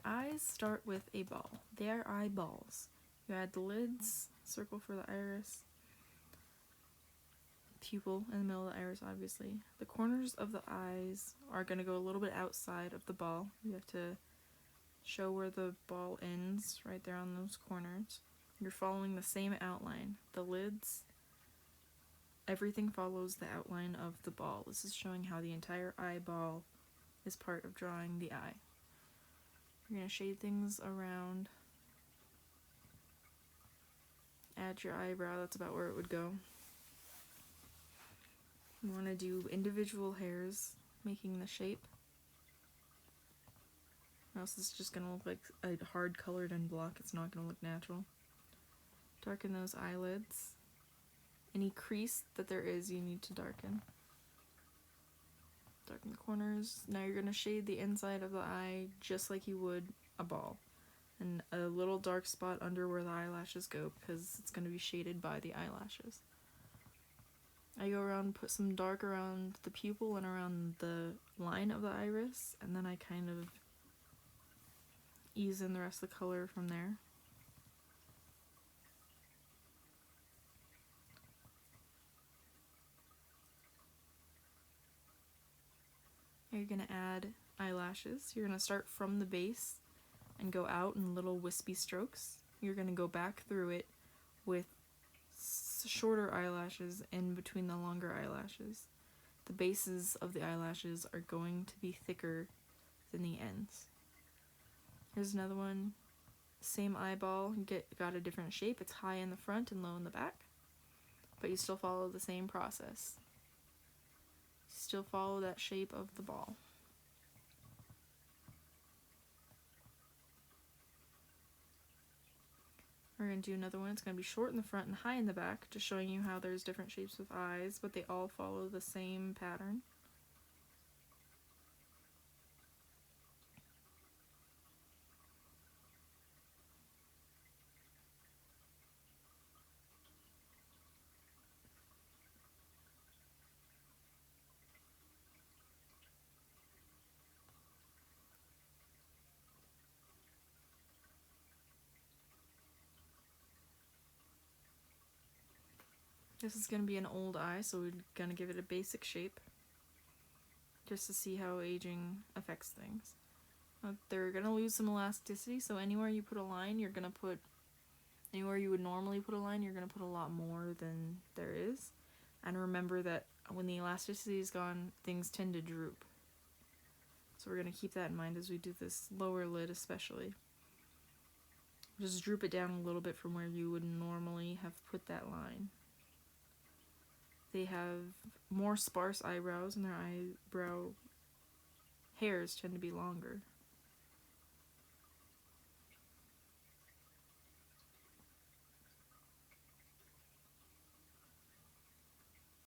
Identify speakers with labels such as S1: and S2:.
S1: eyes start with a ball. They are eyeballs. You add the lids, circle for the iris, pupil in the middle of the iris, obviously. The corners of the eyes are going to go a little bit outside of the ball. You have to show where the ball ends, right there on those corners. You're following the same outline. The lids, everything follows the outline of the ball. This is showing how the entire eyeball is part of drawing the eye. You're going to shade things around. Add your eyebrow, that's about where it would go. You want to do individual hairs, making the shape. Or else it's just going to look like a hard colored in block. It's not going to look natural. Darken those eyelids. Any crease that there is, you need to darken. Darken the corners. Now you're going to shade the inside of the eye just like you would a ball. And a little dark spot under where the eyelashes go because it's going to be shaded by the eyelashes. I go around, put some dark around the pupil and around the line of the iris, and then I kind of ease in the rest of the color from there. Now you're going to add eyelashes. You're going to start from the base and go out in little wispy strokes. You're going to go back through it with shorter eyelashes in between the longer eyelashes. The bases of the eyelashes are going to be thicker than the ends. Here's another one. Same eyeball, got a different shape. It's high in the front and low in the back. But you still follow the same process. Still follow that shape of the ball. We're going to do another one. It's going to be short in the front and high in the back, just showing you how there's different shapes with eyes, but they all follow the same pattern. This is going to be an old eye, so we're going to give it a basic shape, just to see how aging affects things. They're going to lose some elasticity, so anywhere you put a line, you're going to put, anywhere you would normally put a line, you're going to put a lot more than there is. And remember that when the elasticity is gone, things tend to droop. So we're going to keep that in mind as we do this lower lid especially. Just droop it down a little bit from where you would normally have put that line. They have more sparse eyebrows and their eyebrow hairs tend to be longer.